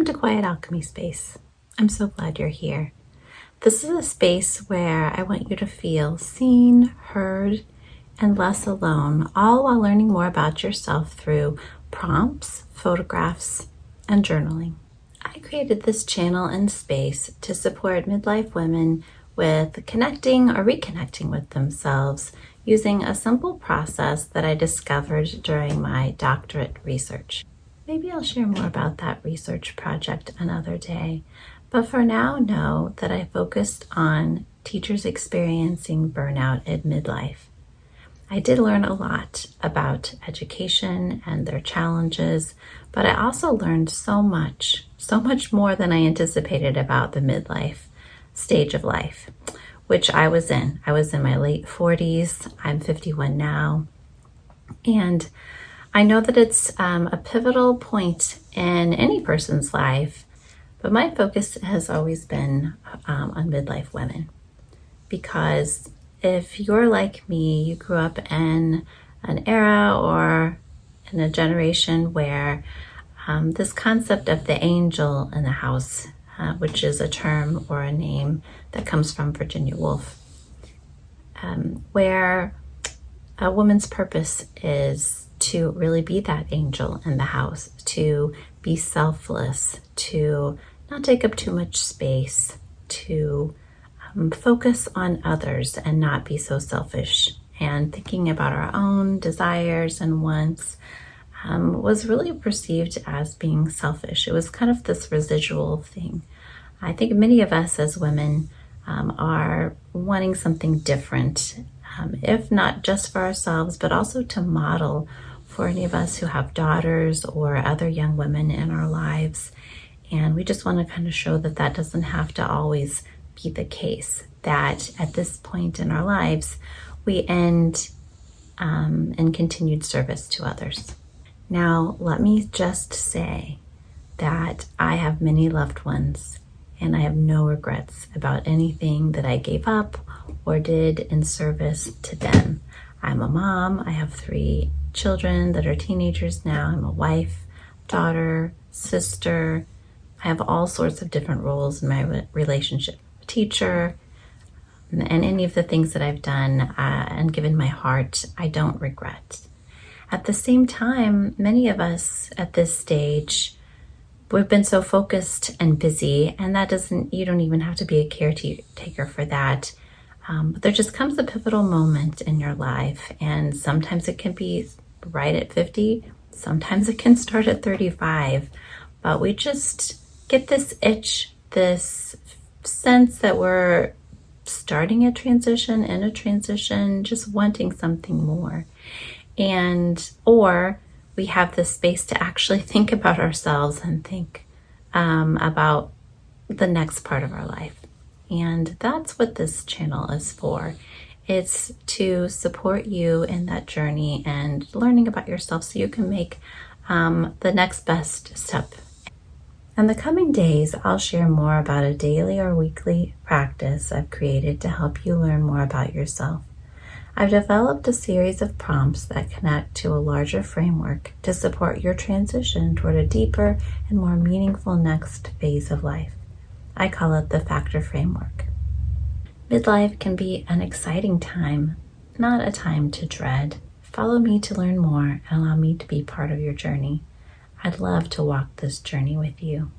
Welcome to Quiet Alchemy Space. I'm so glad you're here. This is a space where I want you to feel seen, heard, and less alone, all while learning more about yourself through prompts, photographs, and journaling. I created this channel and space to support midlife women with connecting or reconnecting with themselves using a simple process that I discovered during my doctorate research. Maybe I'll share more about that research project another day, but for now, know that I focused on teachers experiencing burnout at midlife. I did learn a lot about education and their challenges, but I also learned so much more than I anticipated about the midlife stage of life, which I was in. I was in my late 40s. I'm 51 now. And I know that it's a pivotal point in any person's life, but my focus has always been on midlife women. Because if you're like me, you grew up in an era or in a generation where this concept of the angel in the house, which is a term or a name that comes from Virginia Woolf, where a woman's purpose is to really be that angel in the house, to be selfless, to not take up too much space, to focus on others and not be so selfish. And thinking about our own desires and wants was really perceived as being selfish. It was kind of this residual thing. I think many of us as women are wanting something different, if not just for ourselves, but also to model for any of us who have daughters or other young women in our lives. And we just want to kind of show that that doesn't have to always be the case, that at this point in our lives, we end in continued service to others. Now, let me just say that I have many loved ones and I have no regrets about anything that I gave up or did in service to them. I'm a mom. I have 3 children that are teenagers now. I'm a wife, daughter, sister. I have all sorts of different roles in my relationship. Teacher, and any of the things that I've done and given my heart, I don't regret. At the same time, many of us at this stage, we've been so focused and busy, and you don't even have to be a caretaker for that. But there just comes a pivotal moment in your life, and sometimes it can be right at 50, sometimes it can start at 35, but we just get this itch, this sense that we're starting a transition, in a transition, just wanting something more. Or we have the space to actually think about ourselves and think about the next part of our life. And that's what this channel is for. It's to support you in that journey and learning about yourself so you can make the next best step. In the coming days, I'll share more about a daily or weekly practice I've created to help you learn more about yourself. I've developed a series of prompts that connect to a larger framework to support your transition toward a deeper and more meaningful next phase of life. I call it the Factor Framework. Midlife can be an exciting time, not a time to dread. Follow me to learn more and allow me to be part of your journey. I'd love to walk this journey with you.